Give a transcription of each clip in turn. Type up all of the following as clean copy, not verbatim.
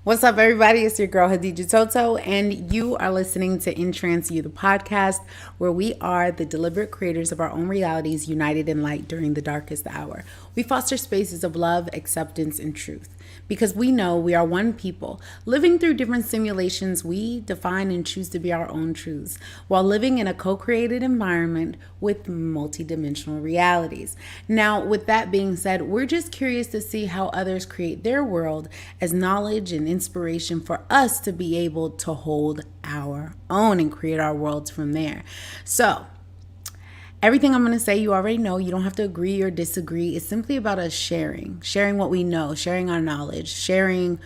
What's up, everybody? It's your girl Hadija Toto, and you are listening to In Trance You, the podcast where we are the deliberate creators of our own realities, united in light during the darkest hour. We foster spaces of love, acceptance, and truth. Because we know we are one people. Living through different simulations, we define and choose to be our own truths, while living in a co-created environment with multidimensional realities. Now, with that being said, we're just curious to see how others create their world as knowledge and inspiration for us to be able to hold our own and create our worlds from there. So, everything I'm going to say, you already know. You don't have to agree or disagree. It's simply about us sharing what we know, sharing our knowledge, sharing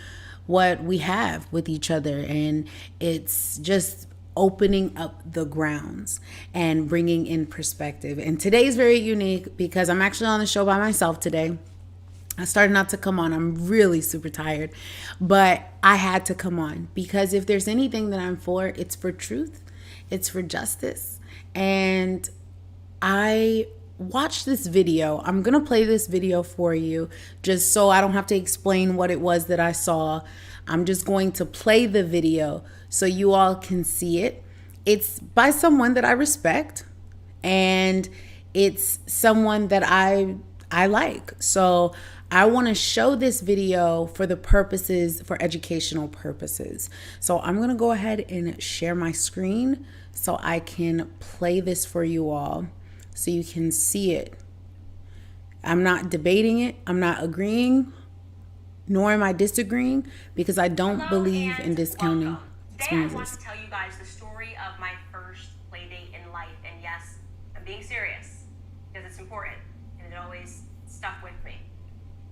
what we have with each other. And it's just opening up the grounds and bringing in perspective. And today's very unique because I'm actually on the show by myself today. I started not to come on. I'm really super tired, but I had to come on because if there's anything that I'm for, it's for truth, it's for justice. And I watched this video. I'm going to play this video for you just so I don't have to explain what it was that I saw. I'm just going to play the video so you all can see it. It's by someone that I respect and it's someone that I like. So I want to show this video for for educational purposes. So I'm going to go ahead and share my screen so I can play this for you all, so you can see it. I'm not debating it. I'm not agreeing, nor am I disagreeing, because I don't believe in discounting experiences. Today I want to tell you guys the story of my first play date in life. And yes, I'm being serious because it's important and it always stuck with me.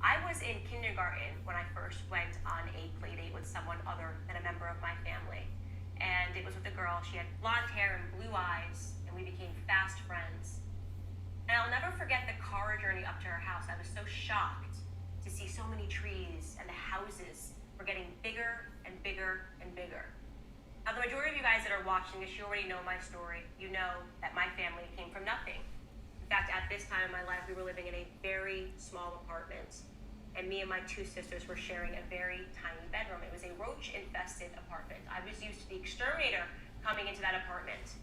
I was in kindergarten when I first went on a play date with someone other than a member of my family. And it was with a girl. She had blonde hair and blue eyes, and we became fast friends. And I'll never forget the car journey up to her house. I was so shocked to see so many trees and the houses were getting bigger and bigger and bigger. Now, the majority of you guys that are watching this, you already know my story. You know that my family came from nothing. In fact, at this time in my life, we were living in a very small apartment. And me and my two sisters were sharing a very tiny bedroom. It was a roach-infested apartment. I was used to the exterminator coming into that apartment.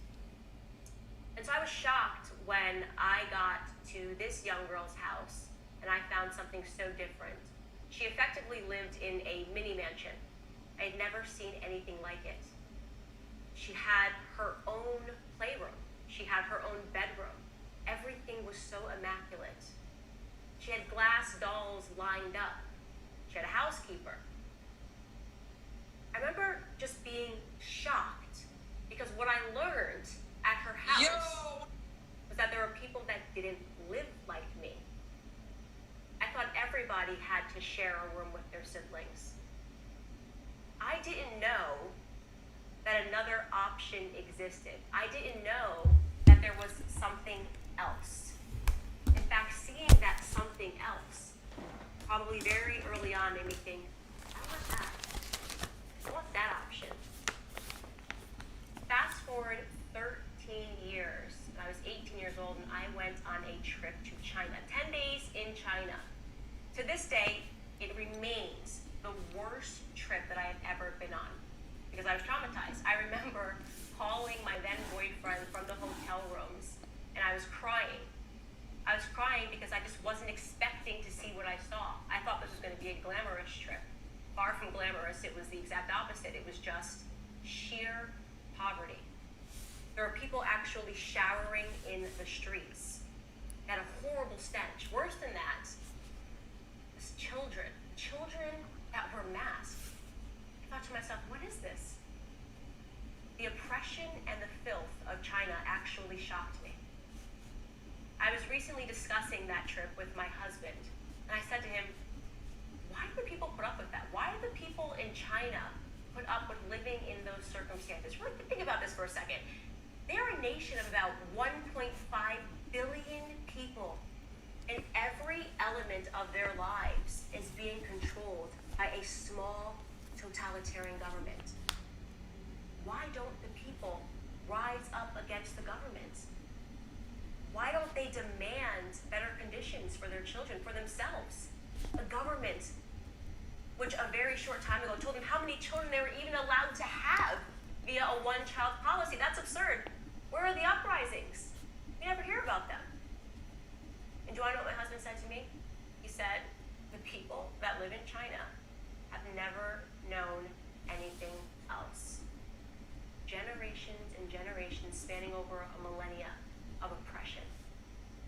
And so I was shocked when I got to this young girl's house and I found something so different. She effectively lived in a mini mansion. I had never seen anything like it. She had her own playroom. She had her own bedroom. Everything was so immaculate. She had glass dolls lined up. She had a housekeeper. I remember just being shocked because what I learned at her house was that there were people that didn't live like me. I thought everybody had to share a room with their siblings. I didn't know that another option existed. I didn't know that there was something else. In fact, seeing that something else, probably very early on, made me think, I want that. I want that option. Fast forward 13 years, and I was 18 years old, and I went on a trip to China, 10 days in China. To this day, it remains the worst I was traumatized. I remember calling my then boyfriend from the hotel rooms, and I was crying. I was crying because I just wasn't expecting to see what I saw. I thought this was going to be a glamorous trip. Far from glamorous, it was the exact opposite. It was just sheer poverty. There are people actually showering in the streets. Had a horrible stench. Worse than that, was children that were masked. I thought to myself, what is this? The oppression and the filth of China actually shocked me. I was recently discussing that trip with my husband, and I said to him, why do the people put up with that? Why do the people in China put up with living in those circumstances? Really think about this for a second. They're a nation of about 1.5 billion people, and every element of their lives is being controlled by a small totalitarian government. Why don't the people rise up against the government? Why don't they demand better conditions for their children, for themselves? The government, which a very short time ago told them how many children they were even allowed to have via a one-child policy. That's absurd. Where are the uprisings? We never hear about them. And do I know what my husband said to me? He said, the people that live in China have never known anything else. Generations and generations spanning over a millennia of oppression.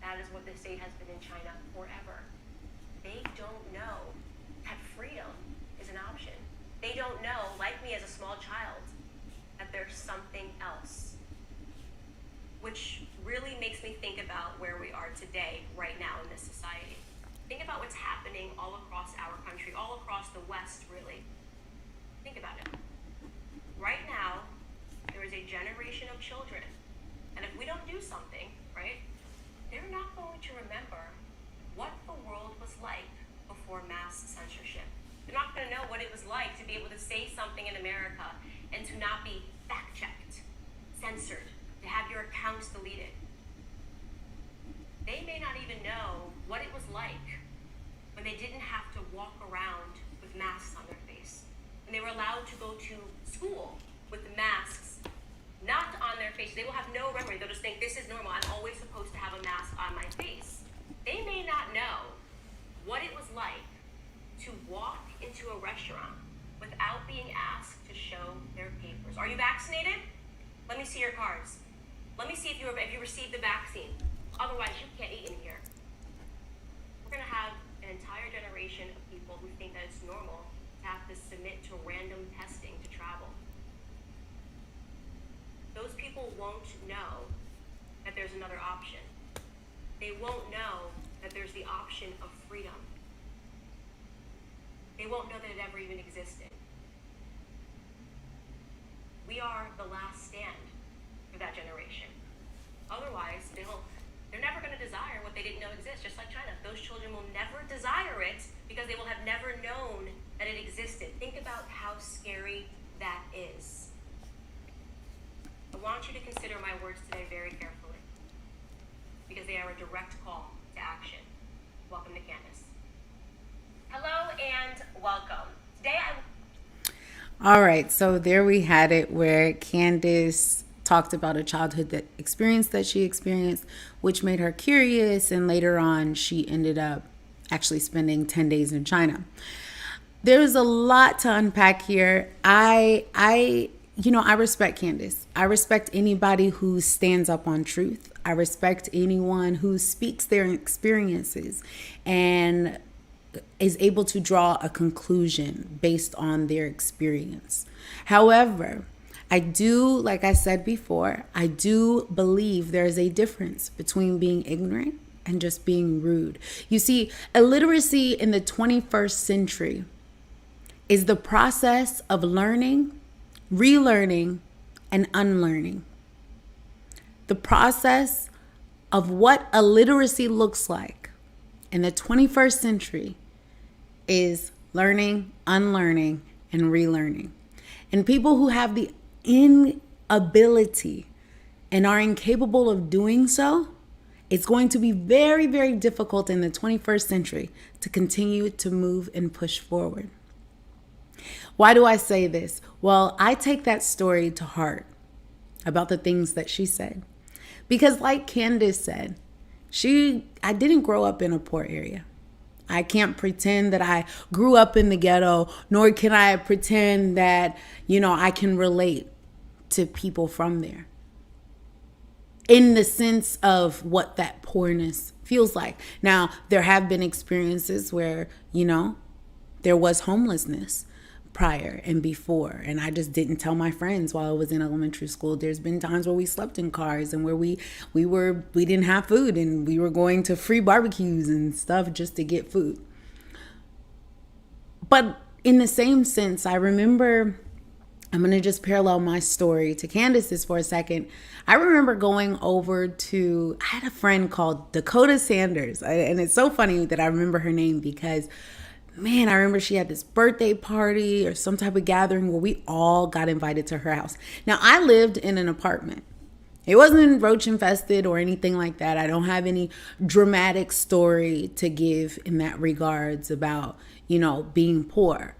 That is what the state has been in China forever. They don't know that freedom is an option. They don't know, like me as a small child, that there's something else. Which really makes me think about where we are today, right now in this society. Think about what's happening all across our country, all across the West, really. Think about it. Right now, there is a generation of children, and if we don't do something, right, they're not going to remember what the world was like before mass censorship. They're not going to know what it was like to be able to say something in America and to not be fact-checked, censored, to have your accounts deleted. They may not even know what it was like when they didn't have to walk around with masks on their face. And they were allowed to go to school with the masks not on their face. They will have no memory. They'll just think, this is normal. I'm always supposed to have a mask on my face. They may not know what it was like to walk into a restaurant without being asked to show their papers. Are you vaccinated? Let me see your cards. Let me see if you received the vaccine. Otherwise, you can't eat in here. We're going to have an entire generation of people who think that it's normal to have to submit to random testing to travel. Those people won't know that there's another option. They won't know that there's the option of freedom. They won't know that it ever even existed. We are the last stand for that generation. Otherwise, they're never going to desire what they didn't know exists, just like China. Those children will never desire it because they will have never known that it existed. Think about how scary that is. I want you to consider my words today very carefully because they are a direct call to action. Welcome to Candace. Hello and welcome. Today All right, so there we had it where Candace talked about a childhood experience that she experienced, which made her curious, and later on she ended up actually spending 10 days in China. There's a lot to unpack here. I respect Candace. I respect anybody who stands up on truth. I respect anyone who speaks their experiences and is able to draw a conclusion based on their experience. However, I do, like I said before, I do believe there is a difference between being ignorant and just being rude. You see, illiteracy in the 21st century is the process of learning, relearning, and unlearning. The process of what illiteracy looks like in the 21st century is learning, unlearning, and relearning. And people who have the inability and are incapable of doing so, it's going to be very, very difficult in the 21st century to continue to move and push forward. Why do I say this? Well, I take that story to heart about the things that she said. Because like Candace said, I didn't grow up in a poor area. I can't pretend that I grew up in the ghetto, nor can I pretend that, I can relate to people from there in the sense of what that poorness feels like. Now, there have been experiences where, there was homelessness prior and before, and I just didn't tell my friends while I was in elementary school. There's been times where we slept in cars and where we didn't have food, and we were going to free barbecues and stuff just to get food. But in the same sense, I remember, I'm going to just parallel my story to Candace's for a second. I remember going over I had a friend called Dakota Sanders, and it's so funny that I remember her name because man, I remember she had this birthday party or some type of gathering where we all got invited to her house. Now, I lived in an apartment. It wasn't roach infested or anything like that. I don't have any dramatic story to give in that regards about, being poor.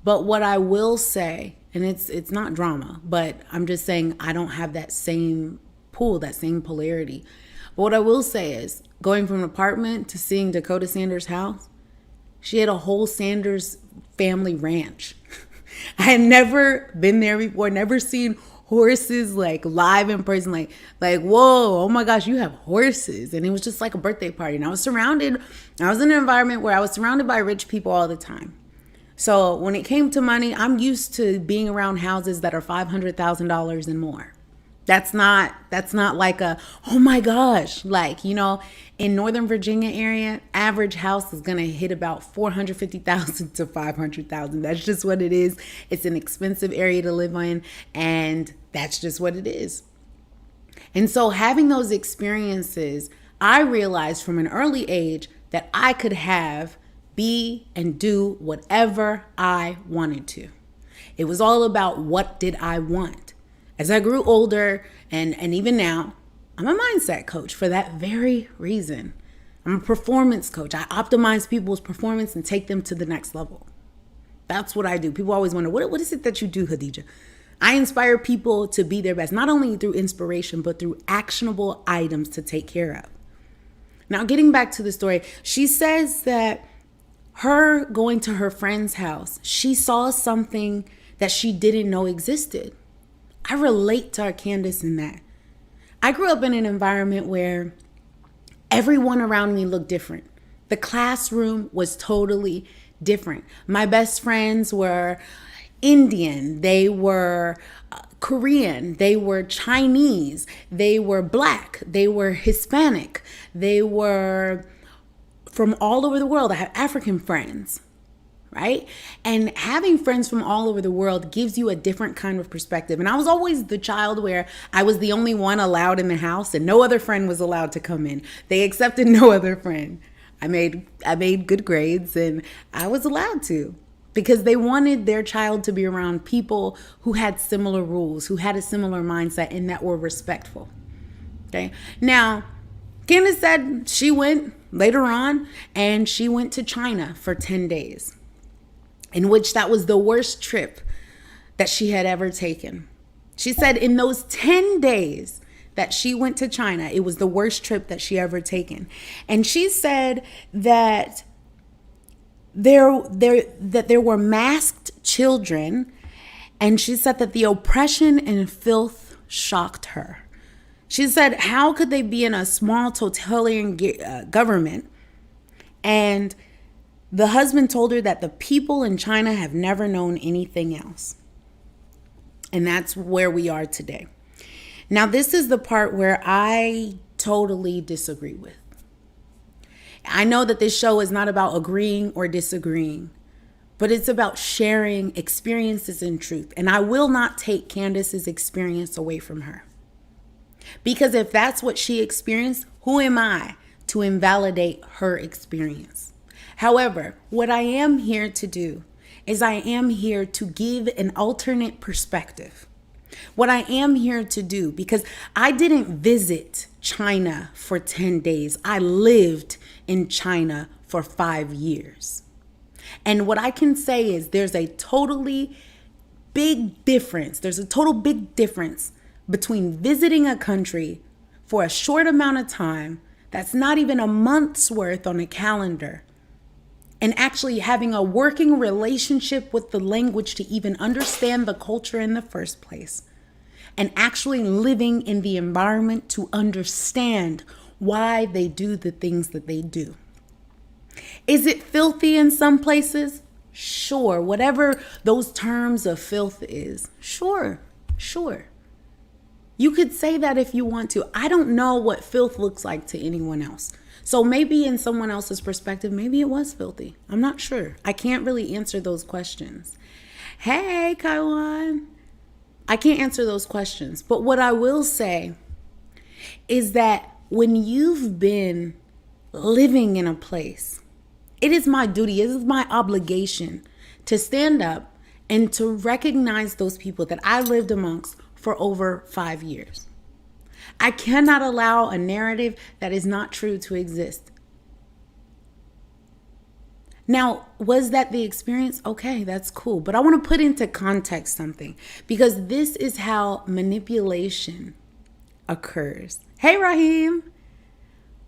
But what I will say, and it's not drama, but I'm just saying I don't have that same pool, that same polarity. But what I will say is going from an apartment to seeing Dakota Sanders' house, she had a whole Sanders family ranch. I had never been there before, never seen horses like live in person, like whoa, oh my gosh, you have horses. And it was just like a birthday party. And I was in an environment where I was surrounded by rich people all the time. So when it came to money, I'm used to being around houses that are $500,000 and more. That's not like oh my gosh, in Northern Virginia area, average house is going to hit about 450,000 to 500,000. That's just what it is. It's an expensive area to live in, and that's just what it is. And so having those experiences, I realized from an early age that I could be and do whatever I wanted to. It was all about what did I want. As I grew older and even now, I'm a mindset coach for that very reason. I'm a performance coach. I optimize people's performance and take them to the next level. That's what I do. People always wonder, what is it that you do, Khadija? I inspire people to be their best, not only through inspiration, but through actionable items to take care of. Now, getting back to the story, she says that her going to her friend's house, she saw something that she didn't know existed. I relate to Candace in that. I grew up in an environment where everyone around me looked different. The classroom was totally different. My best friends were Indian, they were Korean, they were Chinese, they were Black, they were Hispanic, they were from all over the world. I have African friends. Right? And having friends from all over the world gives you a different kind of perspective. And I was always the child where I was the only one allowed in the house and no other friend was allowed to come in. They accepted no other friend. I made good grades and I was allowed to because they wanted their child to be around people who had similar rules, who had a similar mindset and that were respectful. Okay. Now, Candace said she went later on and she went to China for 10 days. In which that was the worst trip that she had ever taken. She said in those 10 days that she went to China, it was the worst trip that she ever taken. And she said that there were masked children, and she said that the oppression and filth shocked her. She said, how could they be in a small totalitarian government and the husband told her that the people in China have never known anything else. And that's where we are today. Now, this is the part where I totally disagree with. I know that this show is not about agreeing or disagreeing, but it's about sharing experiences and truth. And I will not take Candace's experience away from her. Because if that's what she experienced, who am I to invalidate her experience? However, what I am here to do is I am here to give an alternate perspective. What I am here to do, because I didn't visit China for 10 days. I lived in China for 5 years. And what I can say is there's a totally big difference. There's a total big difference between visiting a country for a short amount of time that's not even a month's worth on a calendar, and actually having a working relationship with the language to even understand the culture in the first place, and actually living in the environment to understand why they do the things that they do. Is it filthy in some places? Sure. Whatever those terms of filth is. Sure. You could say that if you want to. I don't know what filth looks like to anyone else. So maybe in someone else's perspective, maybe it was filthy. I'm not sure. I can't really answer those questions. Hey, Kaiwan. I can't answer those questions. But what I will say is that when you've been living in a place, it is my duty, it is my obligation to stand up and to recognize those people that I lived amongst for over 5 years. I cannot allow a narrative that is not true to exist. Now, was that the experience? Okay, that's cool. But I want to put into context something, because this is how manipulation occurs. Hey, Raheem.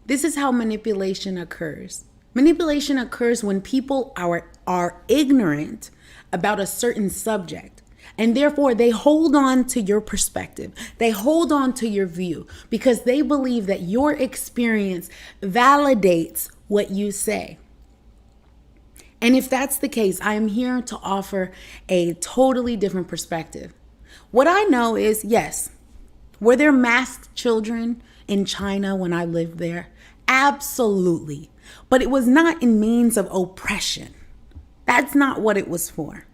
This is how manipulation occurs. Manipulation occurs when people are ignorant about a certain subject, and therefore they hold on to your perspective. They hold on to your view because they believe that your experience validates what you say. And if that's the case, I am here to offer a totally different perspective. What I know is, yes, were there masked children in China when I lived there? Absolutely. But it was not in means of oppression. That's not what it was for.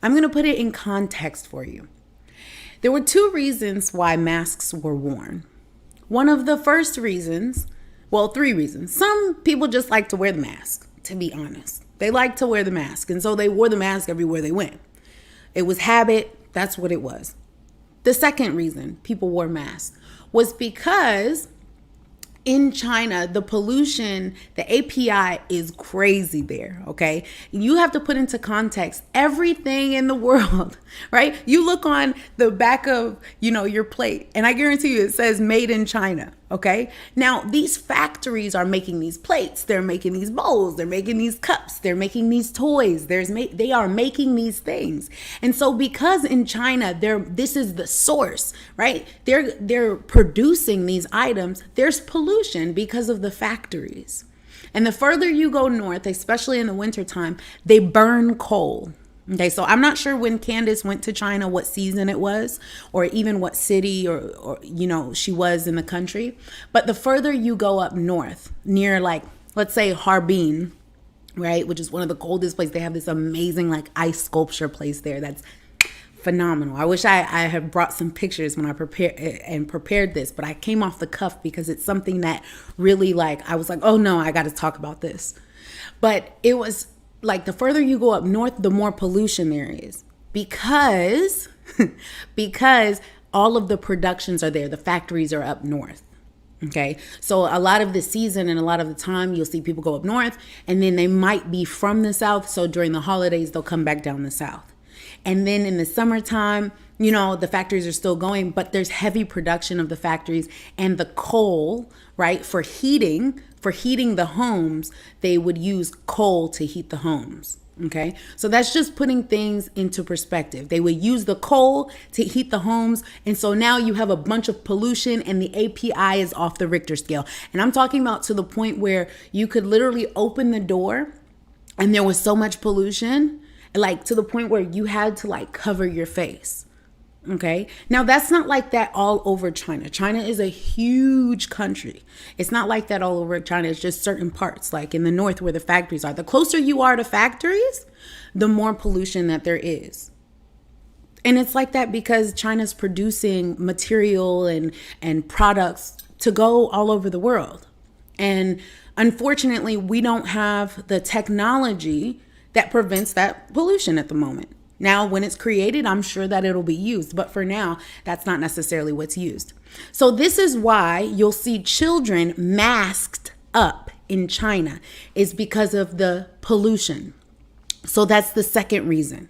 I'm going to put it in context for you. There were 2 reasons why masks were worn. One of the first reasons, well, 3 reasons. Some people just like to wear the mask, to be honest. They like to wear the mask, and so they wore the mask everywhere they went. It was habit. That's what it was. The second reason people wore masks was because in China, the pollution, the API is crazy there, okay? You have to put into context everything in the world, right? You look on the back of, your plate, and I guarantee you it says made in China, okay? Now, these factories are making these plates, they're making these bowls, they're making these cups, they're making these toys, they are making these things. And so because in China, this is the source, right? They're producing these items, there's pollution because of the factories. And the further you go north, especially in the wintertime, they burn coal. Okay, so I'm not sure when Candace went to China, what season it was, or even what city or she was in the country. But the further you go up north, near let's say Harbin, right, which is one of the coldest places, they have this amazing ice sculpture place there that's phenomenal. I wish I had brought some pictures when I prepared this, but I came off the cuff because it's something that really I was like, oh no, I got to talk about this. But it was the further you go up north, the more pollution there is because all of the productions are there. The factories are up north. Okay. So a lot of the season and a lot of the time you'll see people go up north, and then they might be from the south. So during the holidays, they'll come back down the south. And then in the summertime, the factories are still going, but there's heavy production of the factories, and the coal, right, for heating the homes, they would use coal to heat the homes. Okay. So that's just putting things into perspective. They would use the coal to heat the homes. And so now you have a bunch of pollution, and the API is off the Richter scale. And I'm talking about to the point where you could literally open the door and there was so much pollution, to the point where you had to cover your face. Okay. Now that's not like that all over China. China is a huge country. It's not like that all over China. It's just certain parts, like in the north where the factories are. The closer you are to factories, the more pollution that there is. And it's like that because China's producing material and products to go all over the world. And unfortunately, we don't have the technology that prevents that pollution at the moment. Now, when it's created, I'm sure that it'll be used. But for now, that's not necessarily what's used. So this is why you'll see children masked up in China, is because of the pollution. So that's the second reason.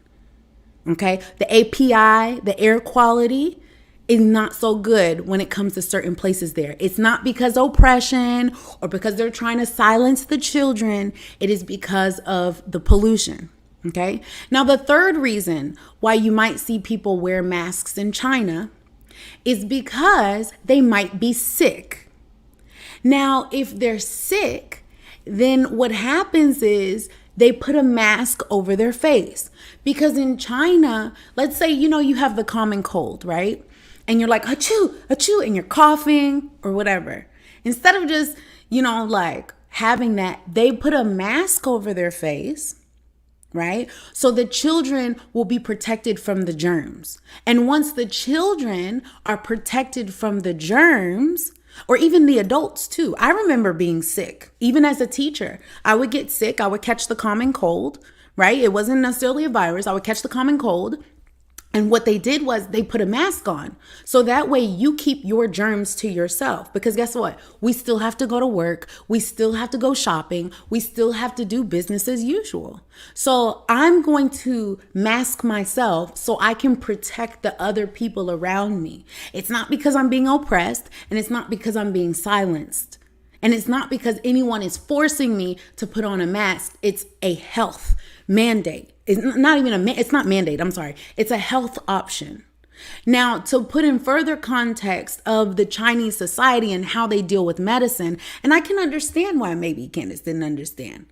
Okay. The API, the air quality, is not so good when it comes to certain places there. It's not because oppression or because they're trying to silence the children. It is because of the pollution. Okay. Now, the third reason why you might see people wear masks in China is because they might be sick. Now, if they're sick, then what happens is they put a mask over their face. Because in China, let's say, you have the common cold, right? And you're like, achoo, achoo, and you're coughing or whatever. Instead of just, like having that, they put a mask over their face, right? So the children will be protected from the germs. And once the children are protected from the germs, or even the adults too. I remember being sick, even as a teacher. I would get sick. I would catch the common cold, right? It wasn't necessarily a virus. I would catch the common cold. And what they did was they put a mask on. So that way you keep your germs to yourself. Because guess what? We still have to go to work. We still have to go shopping. We still have to do business as usual. So I'm going to mask myself so I can protect the other people around me. It's not because I'm being oppressed, and it's not because I'm being silenced. And it's not because anyone is forcing me to put on a mask. It's a health mandate. It's not mandate. I'm sorry. It's a health option. Now, to put in further context of the Chinese society and how they deal with medicine, and I can understand why maybe Candace didn't understand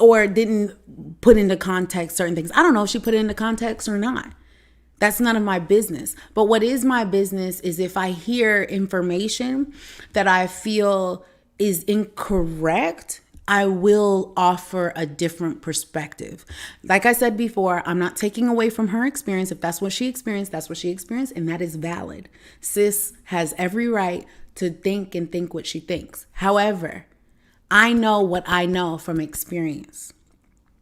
or didn't put into context certain things. I don't know if she put it into context or not. That's none of my business. But what is my business is if I hear information that I feel is incorrect, I will offer a different perspective. Like I said before, I'm not taking away from her experience. If that's what she experienced, that's what she experienced, and that is valid. Sis has every right to think what she thinks. However, I know what I know from experience.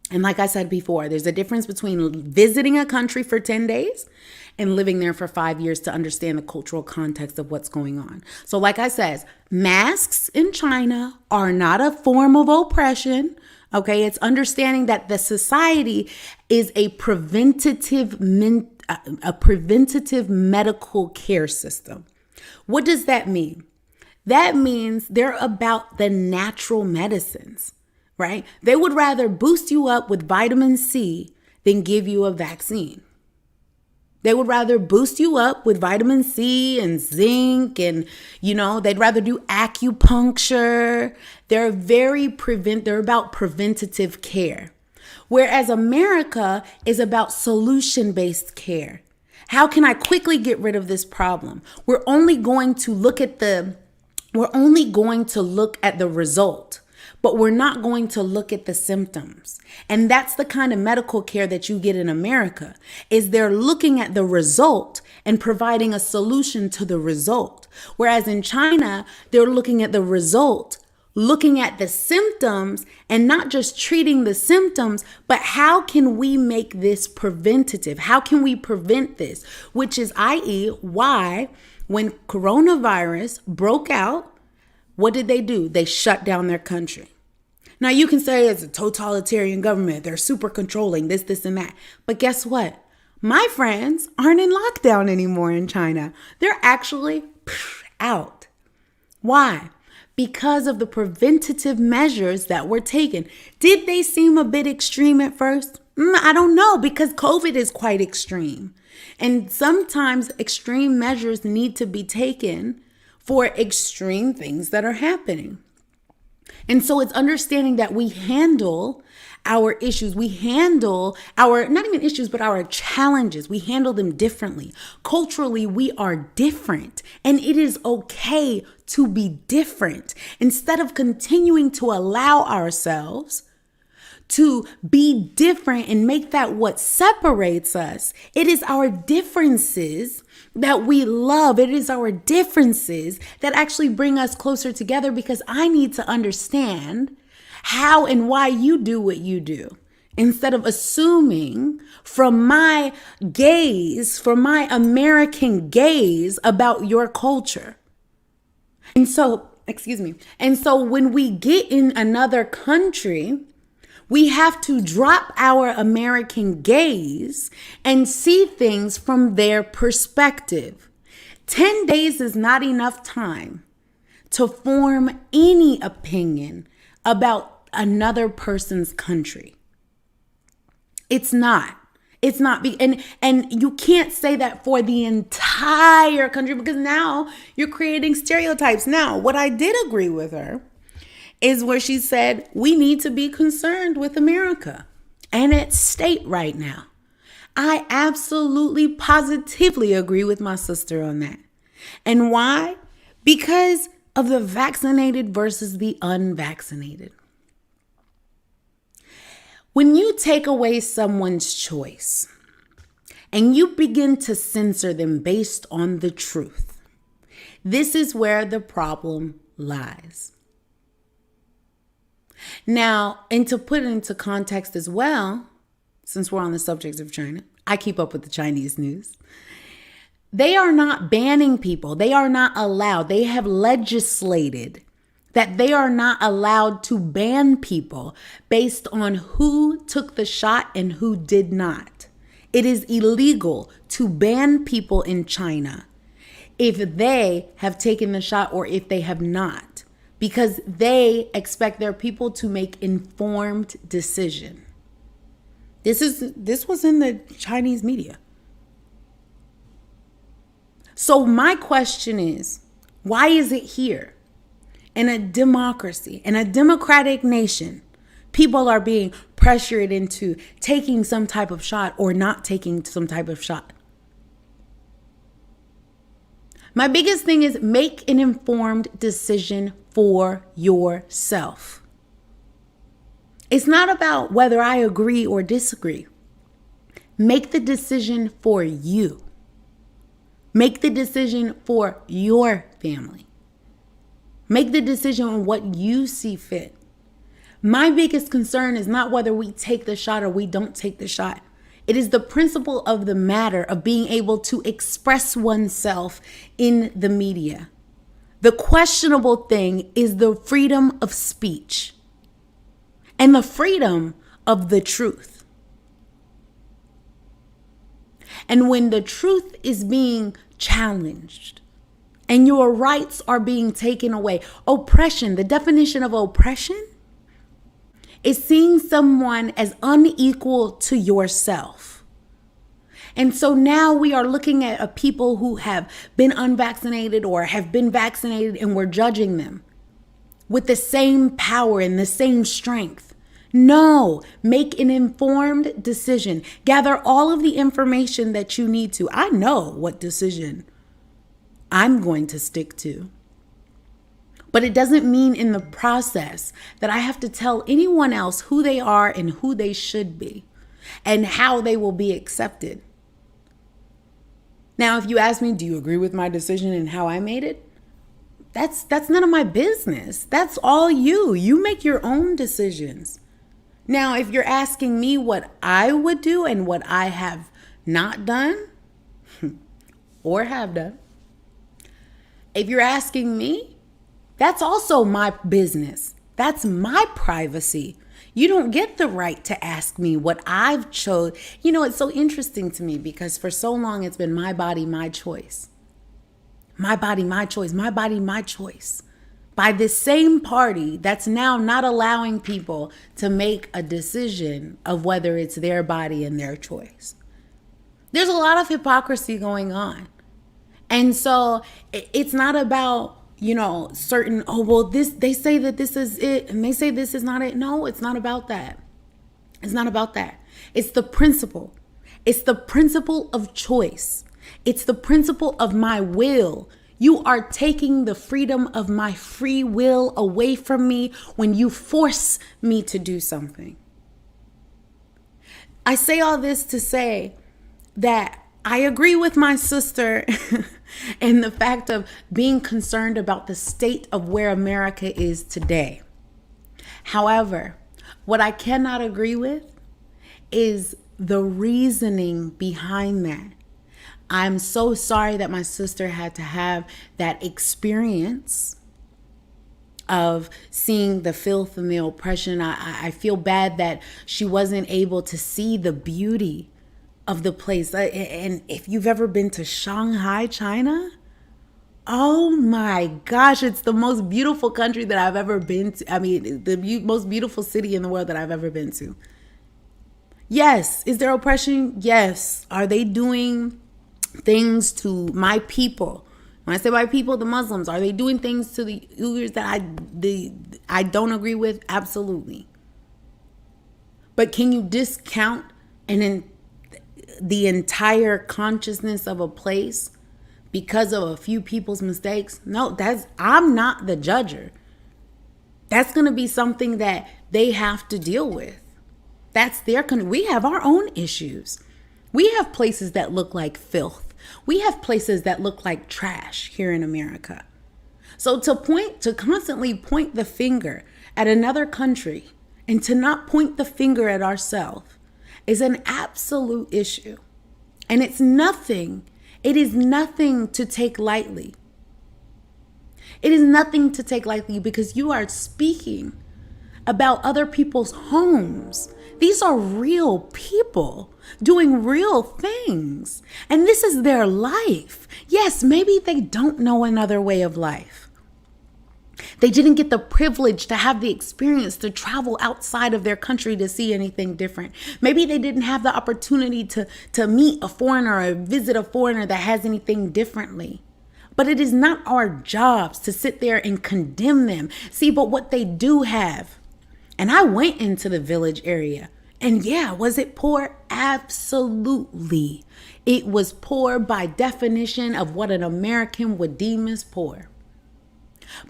And like I said before, there's a difference between visiting a country for 10 days and living there for 5 years to understand the cultural context of what's going on. So like I said, masks in China are not a form of oppression. Okay, it's understanding that the society is a preventative medical care system. What does that mean? That means they're about the natural medicines. Right? They would rather boost you up with vitamin C than give you a vaccine. They would rather boost you up with vitamin C and zinc and, they'd rather do acupuncture. They're about preventative care. Whereas America is about solution-based care. How can I quickly get rid of this problem? We're only going to look at the result. But we're not going to look at the symptoms. And that's the kind of medical care that you get in America, is they're looking at the result and providing a solution to the result. Whereas in China, they're looking at the result, looking at the symptoms and not just treating the symptoms, but how can we make this preventative? How can we prevent this? Which is, i.e., why when coronavirus broke out, what did they do? They shut down their country. Now, you can say it's a totalitarian government. They're super controlling this, and that. But guess what? My friends aren't in lockdown anymore in China. They're actually out. Why? Because of the preventative measures that were taken. Did they seem a bit extreme at first? I don't know, because COVID is quite extreme. And sometimes extreme measures need to be taken for extreme things that are happening. And so it's understanding that we handle our issues. We handle not even issues, but our challenges. We handle them differently. Culturally, we are different. And it is okay to be different. Instead of continuing to allow ourselves to be different and make that what separates us, it is our differences that we love. It is our differences that actually bring us closer together, because I need to understand how and why you do what you do, instead of assuming from my gaze, from my American gaze about your culture. And so when we get in another country, We have to drop our American gaze and see things from their perspective. 10 days is not enough time to form any opinion about another person's country. It's not. It's not. And you can't say that for the entire country, because now you're creating stereotypes. Now, what I did agree with her is where she said we need to be concerned with America and its state right now. I absolutely positively agree with my sister on that. And why? Because of the vaccinated versus the unvaccinated. When you take away someone's choice and you begin to censor them based on the truth, this is where the problem lies. Now, and to put it into context as well, since we're on the subject of China, I keep up with the Chinese news. They are not banning people. They are not allowed. They have legislated that they are not allowed to ban people based on who took the shot and who did not. It is illegal to ban people in China if they have taken the shot or if they have not, because they expect their people to make informed decision. This was in the Chinese media. So my question is, why is it here in a democracy, in a democratic nation, people are being pressured into taking some type of shot or not taking some type of shot? My biggest thing is make an informed decision for yourself. It's not about whether I agree or disagree. Make the decision for you. Make the decision for your family. Make the decision on what you see fit. My biggest concern is not whether we take the shot or we don't take the shot. It is the principle of the matter of being able to express oneself in the media. The questionable thing is the freedom of speech and the freedom of the truth. And when the truth is being challenged and your rights are being taken away, oppression, the definition of oppression is seeing someone as unequal to yourself. And so now we are looking at a people who have been unvaccinated or have been vaccinated, and we're judging them with the same power and the same strength. No, make an informed decision. Gather all of the information that you need to. I know what decision I'm going to stick to. But it doesn't mean in the process that I have to tell anyone else who they are and who they should be and how they will be accepted. Now, if you ask me, do you agree with my decision and how I made it? That's none of my business. That's all you. You make your own decisions. Now, if you're asking me what I would do and what I have not done or have done, if you're asking me, that's also my business. That's my privacy. You don't get the right to ask me what I've chose. You know, it's so interesting to me because for so long it's been my body, my choice. My body, my choice. My body, my choice. By this same party that's now not allowing people to make a decision of whether it's their body and their choice. There's a lot of hypocrisy going on. And so it's not about, certain, they say that this is it and they say this is not it. No, it's not about that. It's not about that. It's the principle. It's the principle of choice. It's the principle of my will. You are taking the freedom of my free will away from me when you force me to do something. I say all this to say that I agree with my sister in the fact of being concerned about the state of where America is today. However, what I cannot agree with is the reasoning behind that. I'm so sorry that my sister had to have that experience of seeing the filth and the oppression. I feel bad that she wasn't able to see the beauty of the place. And if you've ever been to Shanghai, China, oh my gosh, it's the most beautiful country that I've ever been to. I mean, the most beautiful city in the world that I've ever been to. Yes. Is there oppression? Yes. Are they doing things to my people? When I say my people, the Muslims, are they doing things to the Uyghurs that I don't agree with? Absolutely. But can you discount the entire consciousness of a place because of a few people's mistakes? No, I'm not the judger. That's going to be something that they have to deal with. That's we have our own issues. We have places that look like filth. We have places that look like trash here in America. So to constantly point the finger at another country and to not point the finger at ourselves is an absolute issue. And it is nothing to take lightly. It is nothing to take lightly because you are speaking about other people's homes. These are real people doing real things. And this is their life. Yes, maybe they don't know another way of life. They didn't get the privilege to have the experience to travel outside of their country to see anything different. Maybe they didn't have the opportunity to meet a foreigner or visit a foreigner that has anything differently. But it is not our jobs to sit there and condemn them. See, but what they do have, and I went into the village area, and yeah, was it poor? Absolutely. It was poor by definition of what an American would deem as poor.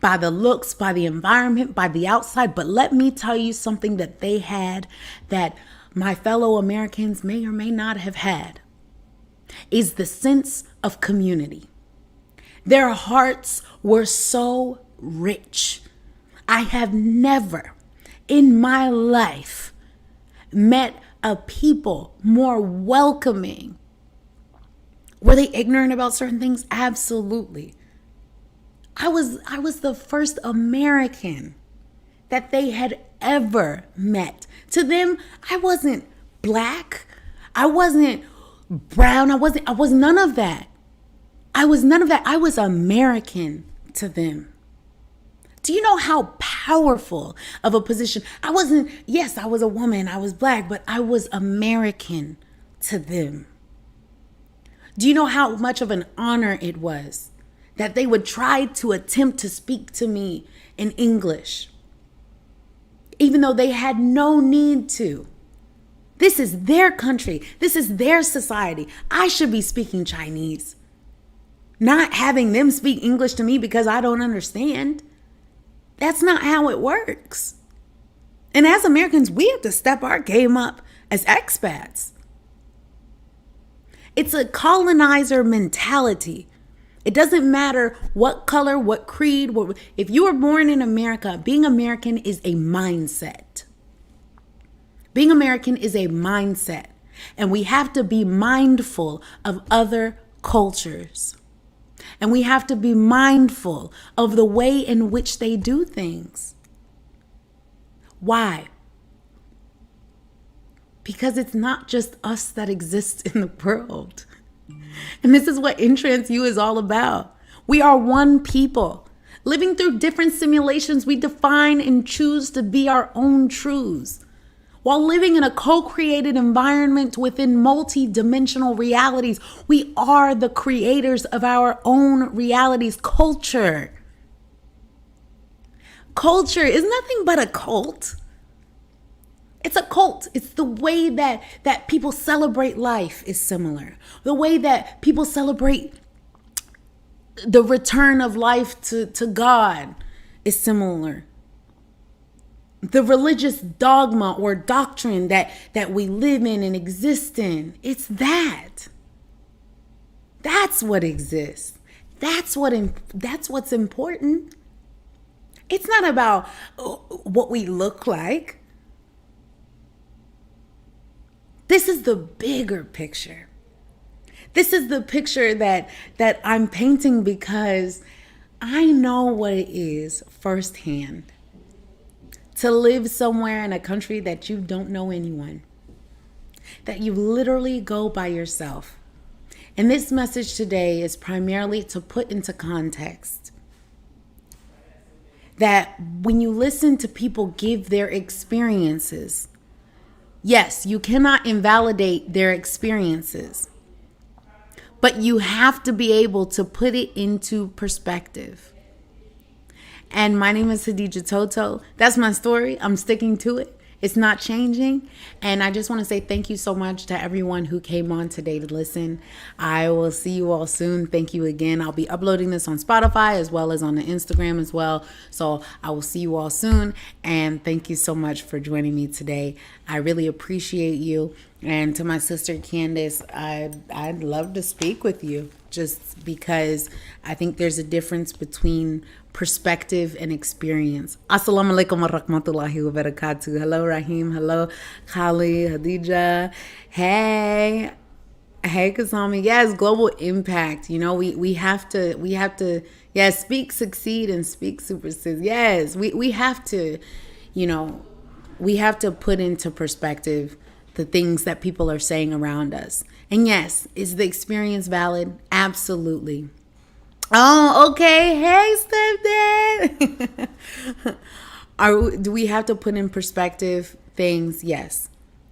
By the looks, by the environment, by the outside. But let me tell you something that they had that my fellow Americans may or may not have had, is the sense of community. Their hearts were so rich. I have never in my life met a people more welcoming. Were they ignorant about certain things? Absolutely. I was the first American that they had ever met. To them, I wasn't black. I wasn't brown. I was none of that. I was none of that. I was American to them. Do you know how powerful of a position? Yes, I was a woman, I was black, but I was American to them. Do you know how much of an honor it was that they would try to attempt to speak to me in English, even though they had no need to? This is their country. This is their society. I should be speaking Chinese, not having them speak English to me because I don't understand. That's not how it works. And as Americans, we have to step our game up as expats. It's a colonizer mentality. It doesn't matter what color, what creed. If you were born in America, being American is a mindset. Being American is a mindset. And we have to be mindful of other cultures. And we have to be mindful of the way in which they do things. Why? Because it's not just us that exists in the world. And this is what In Trance You is all about. We are one people. Living through different simulations, we define and choose to be our own truths. While living in a co-created environment within multi-dimensional realities, we are the creators of our own realities. Culture is nothing but a cult. It's a cult. It's the way that people celebrate life is similar. The way that people celebrate the return of life to God is similar. The religious dogma or doctrine that we live in and exist in, it's that. That's what exists. That's what's important. It's not about what we look like. This is the bigger picture. This is the picture that I'm painting because I know what it is firsthand to live somewhere in a country that you don't know anyone, that you literally go by yourself. And this message today is primarily to put into context that when you listen to people give their experiences, yes, you cannot invalidate their experiences, but you have to be able to put it into perspective. And my name is Hadija Toto. That's my story. I'm sticking to it. It's not changing. And I just want to say thank you so much to everyone who came on today to listen. I will see you all soon. Thank you again. I'll be uploading this on Spotify as well as on the Instagram as well. So I will see you all soon. And thank you so much for joining me today. I really appreciate you. And to my sister Candace, I'd love to speak with you just because I think there's a difference between perspective and experience. Assalamu alaikum wa rahmatullahi wa barakatuh. Hello, Rahim. Hello, Khali, Hadija. Hey, Kasami. Yes, global impact. You know, we have to, yes, speak, succeed, and speak, supersede. Yes, we have to, you know, we have to put into perspective the things that people are saying around us. And yes, is the experience valid? Absolutely. Oh, okay. Hey, stepdad. Do we have to put in perspective things? Yes.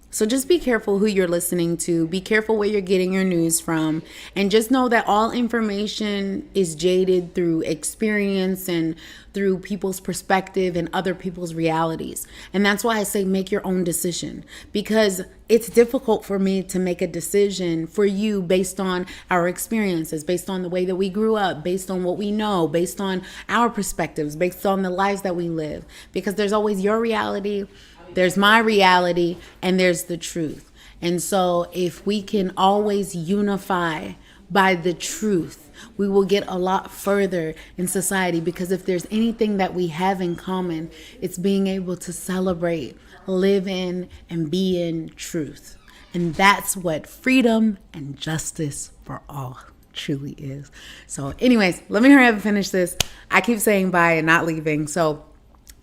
So just be careful who you're listening to. Be careful where you're getting your news from. And just know that all information is jaded through experience and through people's perspective and other people's realities. And that's why I say make your own decision. Because it's difficult for me to make a decision for you based on our experiences, based on the way that we grew up, based on what we know, based on our perspectives, based on the lives that we live. Because there's always your reality, there's my reality, and there's the truth. And so if we can always unify by the truth, we will get a lot further in society. Because if there's anything that we have in common, it's being able to celebrate, live in, and be in truth. And that's what freedom and justice for all truly is. So anyways, let me hurry up and finish this. I keep saying bye and not leaving. So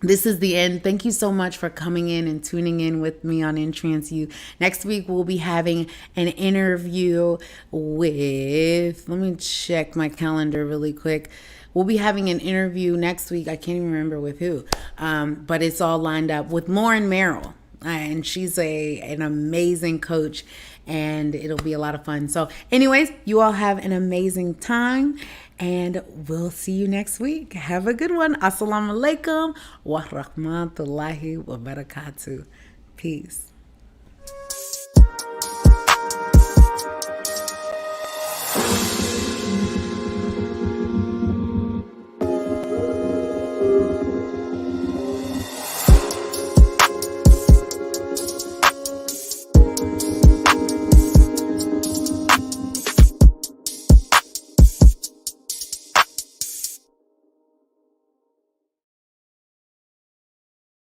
this is the end. Thank you so much for coming in and tuning in with me on In Trance You. Next week, we'll be having an interview with, let me check my calendar really quick. We'll be having an interview next week. I can't even remember with who, but it's all lined up with Lauren Merrill. And she's an amazing coach, and it'll be a lot of fun. So anyways, you all have an amazing time, and we'll see you next week. Have a good one. Assalamu alaikum wa rahmatullahi wa barakatuh. Peace.